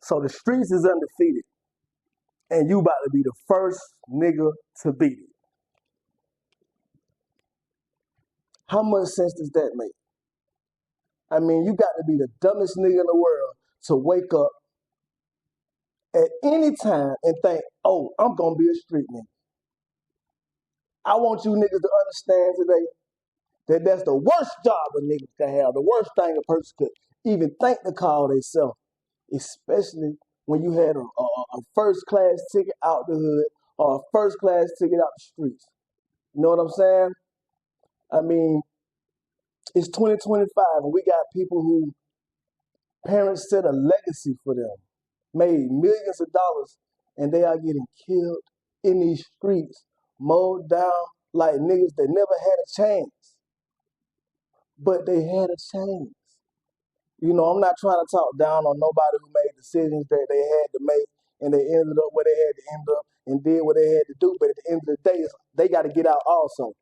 So the streets is undefeated, and you about to be the first nigga to beat it. How much sense does that make? I mean, you got to be the dumbest nigga in the world to wake up at any time and think, oh, I'm going to be a street nigga. I want you niggas to understand today that that's the worst job a nigga can have, the worst thing a person could even think to call themselves, especially when you had a first class ticket out the hood or a first class ticket out the streets. You know what I'm saying? I mean, it's 2025 and we got people who parents set a legacy for them, made millions of dollars, and they are getting killed in these streets, mowed down like niggas that never had a chance. But they had a chance. You know, I'm not trying to talk down on nobody who made decisions that they had to make and they ended up where they had to end up and did what they had to do. But at the end of the day, they got to get out also.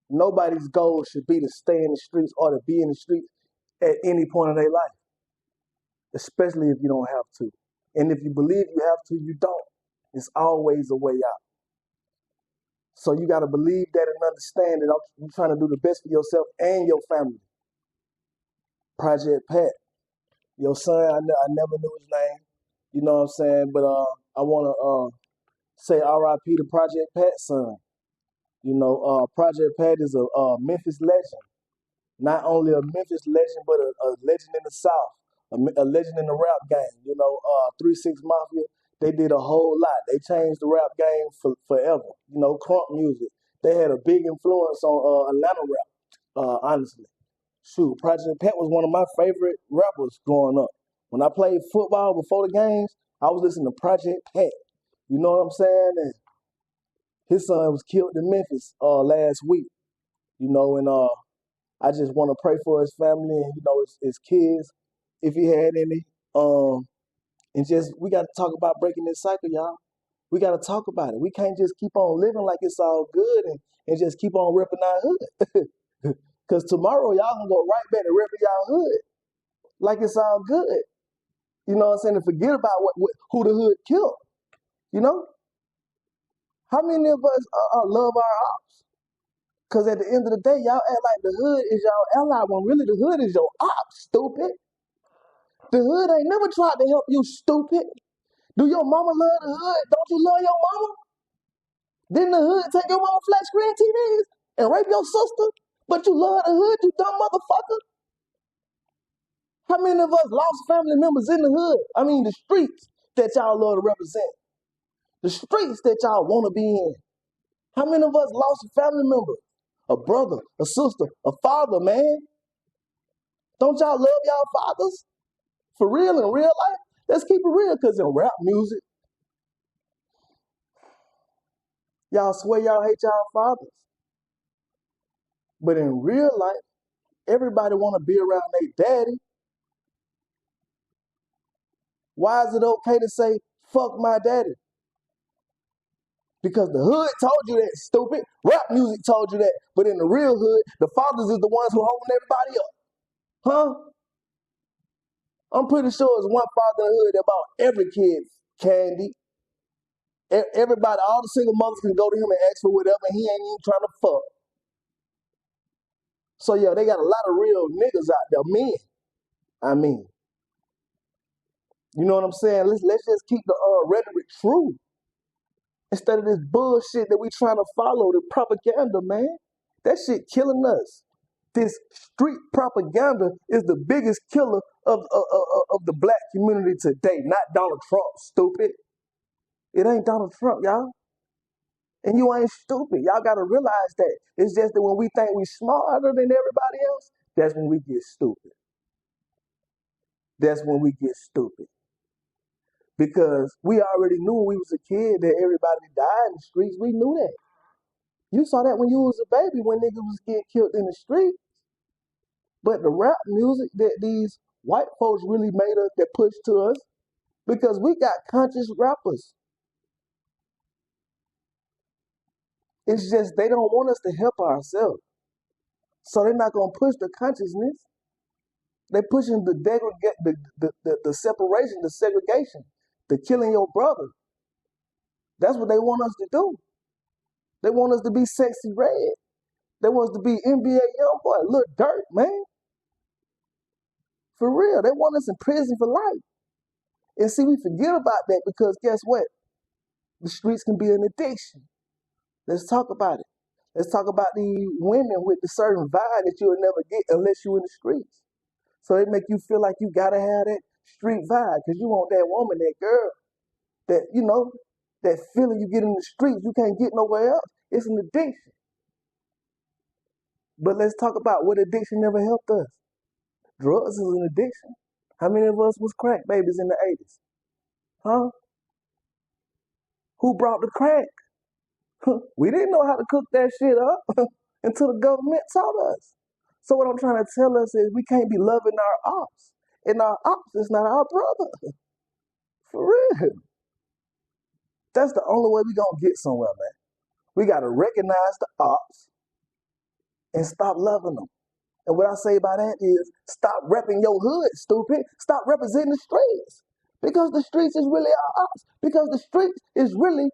Nobody's goal should be to stay in the streets or to be in the streets at any point of their life, especially if you don't have to. And if you believe you have to, you don't. It's always a way out. So you got to believe that and understand that you're trying to do the best for yourself and your family. Project Pat, your son, I never knew his name, you know what I'm saying? But I want to say RIP to Project Pat's son. You know, Project Pat is a Memphis legend. Not only a Memphis legend, but a legend in the South, a legend in the rap game. You know, 3-6 Mafia, they did a whole lot. They changed the rap game forever. You know, crunk music. They had a big influence on Atlanta rap, honestly. Shoot, Project Pat was one of my favorite rappers growing up. When I played football before the games, I was listening to Project Pat. You know what I'm saying? And his son was killed in Memphis last week. You know, and I just want to pray for his family and, you know, his kids, if he had any. And just, we got to talk about breaking this cycle, y'all. We got to talk about it. We can't just keep on living like it's all good and just keep on ripping our hood. Because tomorrow, y'all going to go right back to ripping y'all hood like it's all good. You know what I'm saying? And forget about who the hood killed. You know? How many of us love our ops? Because at the end of the day, y'all act like the hood is y'all ally when really the hood is your ops, stupid. The hood ain't never tried to help you, stupid. Do your mama love the hood? Don't you love your mama? Didn't the hood take your mama flat screen TVs and rape your sister? But you love the hood, you dumb motherfucker. How many of us lost family members in the hood? I mean, the streets that y'all love to represent. The streets that y'all want to be in. How many of us lost a family member? A brother, a sister, a father, man. Don't y'all love y'all fathers? For real, in real life? Let's keep it real, because in rap music, y'all swear y'all hate y'all fathers. But in real life, everybody want to be around their daddy. Why is it okay to say, fuck my daddy? Because the hood told you that, stupid. Rap music told you that. But in the real hood, the fathers is the ones who holding everybody up. Huh? I'm pretty sure it's one father in the hood that bought every kid candy. Everybody, all the single mothers can go to him and ask for whatever, and he ain't even trying to fuck. So yeah, they got a lot of real niggas out there, men. I mean, you know what I'm saying? Let's just keep the rhetoric true instead of this bullshit that we trying to follow, the propaganda, man. That shit killing us. This street propaganda is the biggest killer of the black community today, not Donald Trump, stupid. It ain't Donald Trump, y'all. And you ain't stupid. Y'all got to realize that. It's just that when we think we smarter than everybody else, that's when we get stupid. That's when we get stupid. Because we already knew when we was a kid that everybody died in the streets. We knew that. You saw that when you was a baby, when niggas was getting killed in the street. But the rap music that these white folks really made us, that pushed to us, because we got conscious rappers. It's just they don't want us to help ourselves. So they're not going to push the consciousness. They pushing the separation, the segregation, the killing your brother. That's what they want us to do. They want us to be sexy red. They want us to be NBA YoungBoy, Lil Durk, man. For real, they want us in prison for life. And see, we forget about that because guess what? The streets can be an addiction. Let's talk about it. Let's talk about the women with the certain vibe that you'll never get unless you're in the streets. So they make you feel like you gotta have that street vibe because you want that woman, that girl, that, that feeling you get in the streets, you can't get nowhere else. It's an addiction. But let's talk about what addiction never helped us. Drugs is an addiction. How many of us was crack babies in the 80s? Huh? Who brought the crack? We didn't know how to cook that shit up until the government taught us. So what I'm trying to tell us is we can't be loving our ops. And our ops is not our brother. For real. That's the only way we gonna get somewhere, man. We gotta recognize the ops and stop loving them. And what I say by that is stop repping your hood, stupid. Stop representing the streets. Because the streets is really our ops. Because the streets is really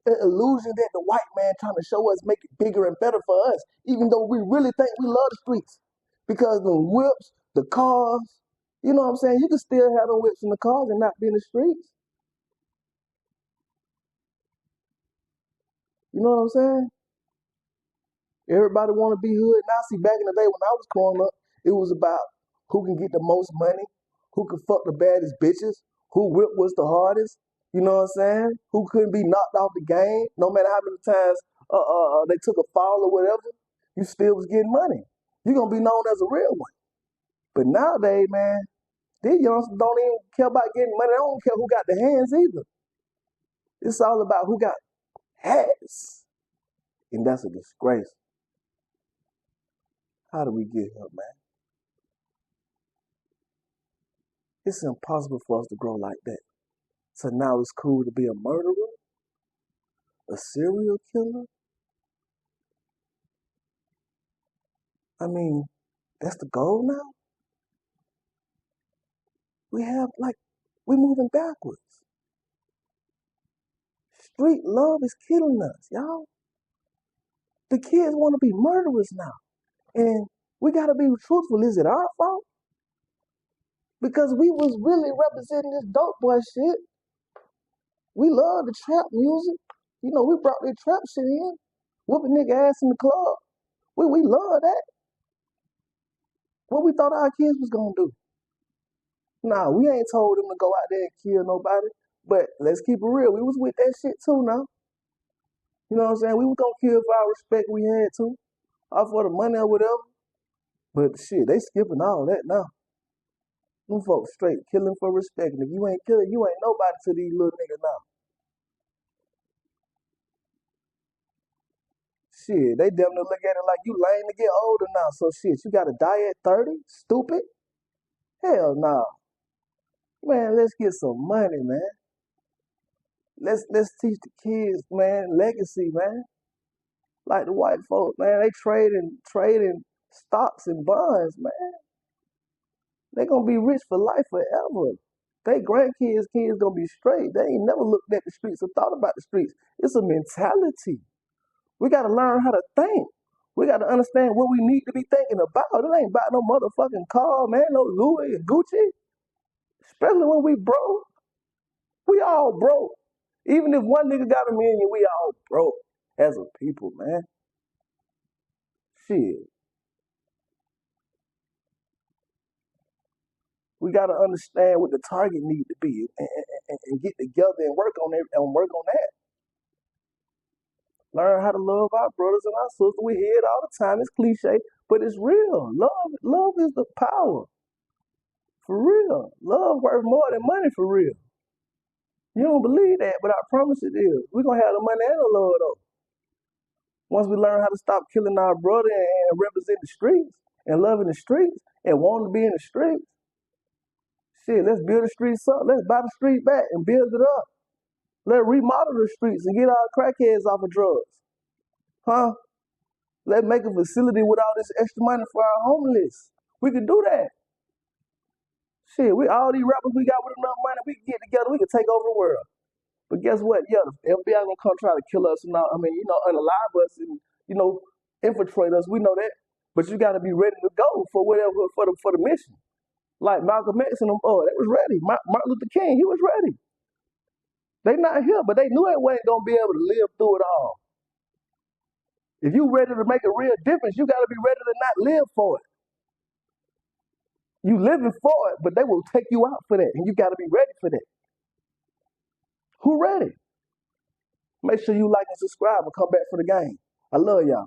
an illusion that the white man trying to show us, make it bigger and better for us, even though we really think we love the streets. Because the whips, the cars, you know what I'm saying? You can still have the whips and the cars and not be in the streets. You know what I'm saying? Everybody want to be hood. Now, see, back in the day when I was growing up, it was about who can get the most money, who can fuck the baddest bitches, who whip was the hardest. You know what I'm saying? Who couldn't be knocked off the game, no matter how many times they took a fall or whatever, you still was getting money. You're gonna be known as a real one. But nowadays, man, these youngsters don't even care about getting money. They don't care who got the hands either. It's all about who got hats. And that's a disgrace. How do we get here, man? It's impossible for us to grow like that. So now it's cool to be a murderer, a serial killer. I mean, that's the goal now? We're moving backwards. Street love is killing us, y'all. The kids want to be murderers now. And we got to be truthful. Is it our fault? Because we was really representing this dope boy shit. We love the trap music. We brought that trap shit in. Whooping nigga ass in the club. We love that. What we thought our kids was going to do? Nah, we ain't told them to go out there and kill nobody. But let's keep it real. We was with that shit too now. You know what I'm saying? We was going to kill for our respect we had to. Or for the money or whatever. But shit, they skipping all that now. Them folks straight killing for respect. And if you ain't killing, you ain't nobody to these little niggas now. Shit, they damn near look at it like you lame to get older now. So shit, you gotta die at 30? Stupid? Hell no. Nah. Man, let's get some money, man. Let's teach the kids, man, legacy, man. Like the white folks, man, they trading stocks and bonds, man. They gonna be rich for life forever. They grandkids, kids gonna be straight. They ain't never looked at the streets or thought about the streets. It's a mentality. We gotta learn how to think. We gotta understand what we need to be thinking about. It ain't about no motherfucking car, man, no Louis and Gucci. Especially when we broke. We all broke. Even if one nigga got $1 million, we all broke as a people, man. Shit. We gotta understand what the target need to be and get together and work on it and work on that. Learn how to love our brothers and our sisters. We hear it all the time. It's cliche, but it's real. Love is the power. For real. Love worth more than money for real. You don't believe that, but I promise it is. We're gonna have the money and the love though. Once we learn how to stop killing our brother and represent the streets and loving the streets and wanting to be in the streets, shit, let's build the streets up. Let's buy the street back and build it up. Let's remodel the streets and get our crackheads off of drugs. Huh? Let's make a facility with all this extra money for our homeless. We can do that. Shit, we all these rappers we got with enough money, we can get together, we can take over the world. But guess what? Yeah, the FBI gonna come try to kill us and all, I mean, unalive us and infiltrate us. We know that. But you gotta be ready to go for whatever for the mission. Like Malcolm X and them, they was ready. Martin Luther King, he was ready. They not here, but they knew they wasn't gonna be able to live through it all. If you ready to make a real difference, you gotta be ready to not live for it. You living for it, but they will take you out for that, and you gotta be ready for that. Who ready? Make sure you like and subscribe and come back for the game. I love y'all.